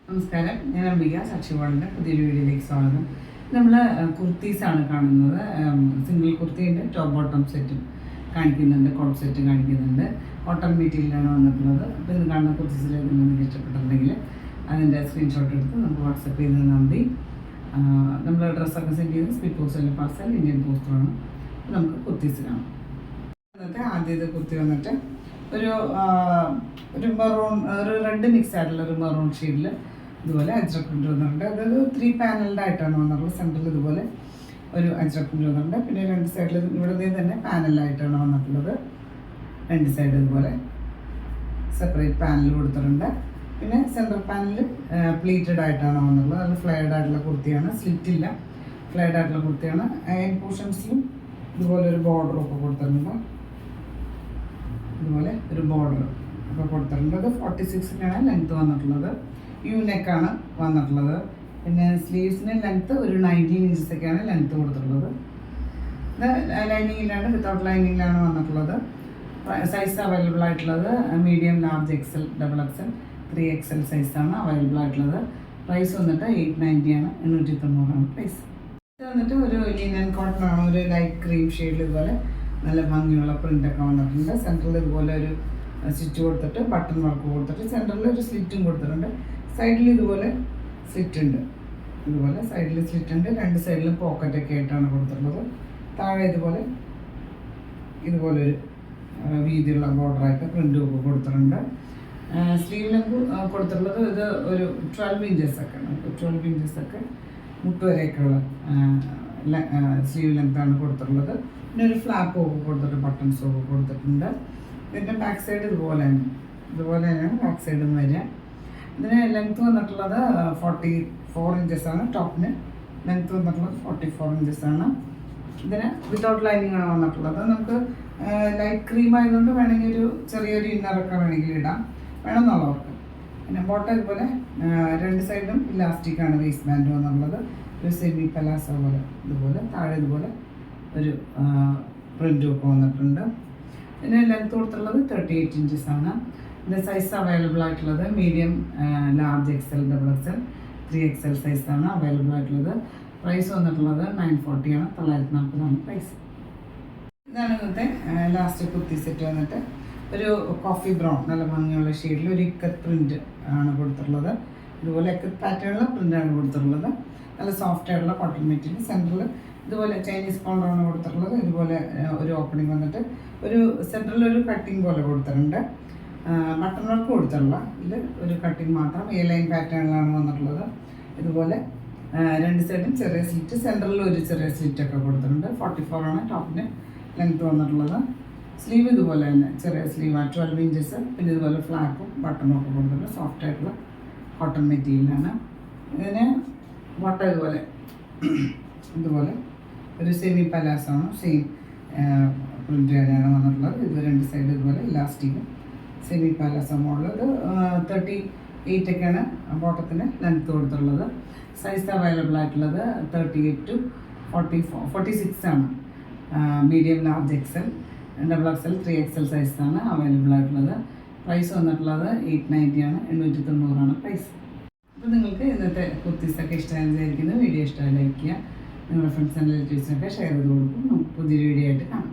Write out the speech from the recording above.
നമസ്കാരം, ഞാൻ അംബിക സാക്ഷിവാളിൻ്റെ പുതിയൊരു വീഡിയോയിലേക്ക് സ്വാഗതം. നമ്മൾ കുർത്തീസാണ് കാണുന്നത്. സിംഗിൾ കുർത്തിൻ്റെ ടോപ്പ് ബോട്ടം സെറ്റും കാണിക്കുന്നുണ്ട്, കോട്ട് സെറ്റ് കാണിക്കുന്നുണ്ട്. കോട്ടൺ മെറ്റീരിയലാണ് വന്നിട്ടുള്ളത്. അപ്പോൾ ഇത് കാണുന്ന കുർത്തീസിൽ നിങ്ങൾക്ക് ഇഷ്ടപ്പെട്ടിട്ടുണ്ടെങ്കിൽ അതിൻ്റെ സ്ക്രീൻഷോട്ട് എടുത്ത് നമുക്ക് വാട്സപ്പ് ചെയ്ത് തന്നാൽ മതി. നമ്മൾ ഡ്രസ്സൊക്കെ സെൻഡ് ചെയ്ത് സ്പീഡ് പോസ്റ്റ് അല്ലെങ്കിൽ പാർസൽ ഇന്ത്യൻ പോസ്റ്ററാണ്. നമുക്ക് കുർത്തീസ് കാണാം. എന്നിട്ട് ആദ്യത്തെ കുർത്തി വന്നിട്ട് ഒരു മെറൂൺ, ഒരു റെഡ് മിക്സ് ആയിട്ടുള്ള ഒരു മെറൂൺ ഷെയ്ഡിൽ ഇതുപോലെ അജ്രക് പ്രിൻ്റ് വന്നിട്ടുണ്ട്. അതൊരു 3 പാനൽഡ് ആയിട്ടാണ് വന്നിട്ടുള്ളത്. സെൻറ്ററിൽ ഇതുപോലെ ഒരു അജ്രക് പ്രിൻ്റ് വന്നിട്ടുണ്ട്. പിന്നെ രണ്ട് സൈഡിൽ ഇവിടെ തന്നെ പാനലായിട്ടാണ് വന്നിട്ടുള്ളത്. രണ്ട് സൈഡ് ഇതുപോലെ സെപ്പറേറ്റ് പാനൽ കൊടുത്തിട്ടുണ്ട്. പിന്നെ സെൻട്രൽ പാനൽ പ്ലീറ്റഡ് ആയിട്ടാണ് വന്നിട്ടുള്ളത്. അത് ഫ്ലെയർഡ് ആയിട്ടുള്ള കുർത്തിയാണ്, സ്ലിറ്റില്ല, ഫ്ലെയർഡ് ആയിട്ടുള്ള കുർത്തിയാണ്. അയൺ പോർഷൻസിലും ഇതുപോലെ ഒരു ബോർഡറും ഒക്കെ കൊടുത്തിട്ടുണ്ട്. ഇതുപോലെ ഒരു ബോർഡർ ഒക്കെ കൊടുത്തിട്ടുണ്ട്. അത് 46-നാണ് ലെങ്ത്ത് വന്നിട്ടുള്ളത്. യു നെക്കാണ് വന്നിട്ടുള്ളത്. പിന്നെ സ്ലീവ്സിന് ലെങ്ത്ത് ഒരു 19 ഇഞ്ചസൊക്കെയാണ് ലെങ്ത്ത് കൊടുത്തിട്ടുള്ളത്. ഇത് ലൈനിങ്ങിലാണ്, വിത്തൗട്ട് ലൈനിങ്ങിലാണ് വന്നിട്ടുള്ളത്. സൈസ് അവൈലബിൾ ആയിട്ടുള്ളത് medium, large, XL, double XL, 3XL സൈസാണ് അവൈലബിൾ ആയിട്ടുള്ളത്. പ്രൈസ് വന്നിട്ട് 890 ആണ്, 890 പ്രൈസ്. ഇത് വന്നിട്ട് ഒരു ലിനൻ കോട്ടൺ ആണ്, ഒരു ലൈറ്റ് ക്രീം ഷെയ്ഡിൽ ഇതുപോലെ നല്ല ഭംഗിയുള്ള പ്രിൻ്റൊക്കെ വന്നിട്ടുണ്ട്. സെൻറ്ററിൽ ഇതുപോലെ ഒരു സ്റ്റിച്ച് കൊടുത്തിട്ട് ബട്ടൺ വർക്ക് കൊടുത്തിട്ട് സെൻറ്ററിൽ ഒരു സ്ലിറ്റും കൊടുത്തിട്ടുണ്ട്. സൈഡിൽ ഇതുപോലെ സ്ലിറ്റ് ഉണ്ട്, ഇതുപോലെ സൈഡിൽ സ്ലിറ്റ് ഉണ്ട്. രണ്ട് സൈഡിലും പോക്കറ്റൊക്കെ ആയിട്ടാണ് കൊടുത്തിട്ടുള്ളത്. താഴെ ഇതുപോലെ ഒരു വീതിയുള്ള ബോർഡറായിട്ട് പ്രിൻ്റും ഒക്കെ കൊടുത്തിട്ടുണ്ട്. സ്ലീവ് ലെങ്ത് കൊടുത്തിട്ടുള്ളത് ഇത് ഒരു 12 ഇഞ്ചസൊക്കെ, നമുക്ക് 12 ഇഞ്ചസൊക്കെ മുട്ടുവരെയൊക്കെയുള്ള സ്ലീവ് ലെങ്ത്താണ് കൊടുത്തിട്ടുള്ളത്. പിന്നെ ഒരു ഫ്ലാപ്പ് ഒക്കെ കൊടുത്തിട്ട് ബട്ടൺസും ഒക്കെ കൊടുത്തിട്ടുണ്ട്. ഇതിൻ്റെ ബാക്ക് സൈഡ് ഇതുപോലെ തന്നെയാണ് ബാക്ക് സൈഡിൽ നിന്ന് വരിക. ഇതിന് ലെങ്ത്ത് വന്നിട്ടുള്ളത് 44 ഇഞ്ചസാണ്. ടോപ്പിന് ലെങ്ത്ത് വന്നിട്ടുള്ളത് 44 ഇഞ്ചസാണ്. ഇതിന് വിത്തൗട്ട് ലൈനിങ് ആണ് വന്നിട്ടുള്ളത്. നമുക്ക് ലൈറ്റ് ക്രീം ആയതുകൊണ്ട് വേണമെങ്കിൽ ഒരു ചെറിയൊരു ഇന്നറൊക്കെ വേണമെങ്കിൽ ഇടാം, വേണമെന്നുള്ളവർക്ക്. പിന്നെ ബോട്ടം ഇതുപോലെ രണ്ട് സൈഡും ഇലാസ്റ്റിക്കാണ് വേസ്റ്റ് ബാൻഡ് വന്നുള്ളത്. ഒരു സെമി പലാസ പോലെ ഇതുപോലെ താഴെ ഇതുപോലെ ഒരു പ്രിൻ്റും ഒക്കെ വന്നിട്ടുണ്ട്. ഇതിന് ലെങ്ത്ത് കൊടുത്തുള്ളത് 38 ഇഞ്ചസാണ്. ഇതിൻ്റെ സൈസ് അവൈലബിൾ ആയിട്ടുള്ളത് medium, large, XL, double XL, 3XL സൈസാണ് അവൈലബിൾ ആയിട്ടുള്ളത്. പ്രൈസ് വന്നിട്ടുള്ളത് 940 ആണ്, 940 പ്രൈസ്. ഇതാണ് ഇന്നത്തെ ലാസ്റ്റ് കുർത്തി സെറ്റ്. വന്നിട്ട് ഒരു കോഫി ബ്രൗൺ നല്ല ഭംഗിയുള്ള ഷെയ്ഡിൽ ഒരു ഇക്കത്ത് പ്രിൻ്റ് ആണ് കൊടുത്തിട്ടുള്ളത്. ഇതുപോലെ ഇക്കത്ത് പാറ്റേണുള്ള പ്രിൻ്റാണ് കൊടുത്തിട്ടുള്ളത്. നല്ല സോഫ്റ്റ് ആയിട്ടുള്ള കോട്ടൺ മെറ്റീരിയൽ. സെൻറ്ററിൽ ഇതുപോലെ ചൈനീസ് കോണ്ടറാണ് കൊടുത്തിട്ടുള്ളത്. ഇതുപോലെ ഒരു ഓപ്പണിംഗ് വന്നിട്ട് ഒരു സെൻറ്ററിൽ ഒരു കട്ടിങ് പോലെ കൊടുത്തിട്ടുണ്ട്. ബട്ടൺ വർക്ക് കൊടുത്തിട്ടുള്ള ഇതിൽ ഒരു കട്ടിങ് മാത്രം എ ലൈൻ പാറ്റേണിലാണ് വന്നിട്ടുള്ളത്. ഇതുപോലെ രണ്ട് സൈഡും ചെറിയ സ്ലിറ്റ്, സെൻറ്ററിൽ ഒരു ചെറിയ സ്ലിറ്റൊക്കെ കൊടുത്തിട്ടുണ്ട്. 44 ആണ് ടോപ്പിന് ലെങ്ത്ത് വന്നിട്ടുള്ളത്. സ്ലീവ് ഇതുപോലെ തന്നെ ചെറിയ സ്ലീവാണ്, 12 ഇഞ്ചസ്. പിന്നെ ഇതുപോലെ ഫ്ലാപ്പും ബട്ടണും ഒക്കെ കൊടുത്തിട്ടുണ്ട്. സോഫ്റ്റ് ആയിട്ടുള്ള കോട്ടൺ മെറ്റീരിയലാണ്. ഇതിന് ബട്ടൺ ഇതുപോലെ ഒരു സെമി പലാസാണ്, സെയിം പ്രിൻ്റ് തന്നെയാണ് വന്നിട്ടുള്ളത്. ഇത് രണ്ട് സൈഡ് ഇതുപോലെ ഇലാസ്റ്റിക്കും സെമി പാലാസ മോഡൽ. ഇത് 38 ഒക്കെയാണ് ബോട്ടത്തിന് ലെങ്ത്ത് കൊടുത്തിട്ടുള്ളത്. സൈസ് അവൈലബിൾ ആയിട്ടുള്ളത് 38 to 46 ആണ്. Medium, large, XL, double XL, 3XL സൈസാണ് അവൈലബിൾ ആയിട്ടുള്ളത്. പ്രൈസ് വന്നിട്ടുള്ളത് 890 ആണ്, 890 പ്രൈസ്. അപ്പോൾ നിങ്ങൾക്ക് ഇന്നത്തെ കുർത്തീസൊക്കെ ഇഷ്ടമായി വിചാരിക്കുന്നു. വീഡിയോ ഇഷ്ടമായി ലൈക്ക് ചെയ്യുക, നിങ്ങളുടെ ഫ്രണ്ട്സ് ആൻഡ് റിലേറ്റീവ്സിനൊക്കെ ഷെയർ ചെയ്ത് കൊടുക്കും. നമുക്ക് പുതിയൊരു വീഡിയോ ആയിട്ട് കാണാം.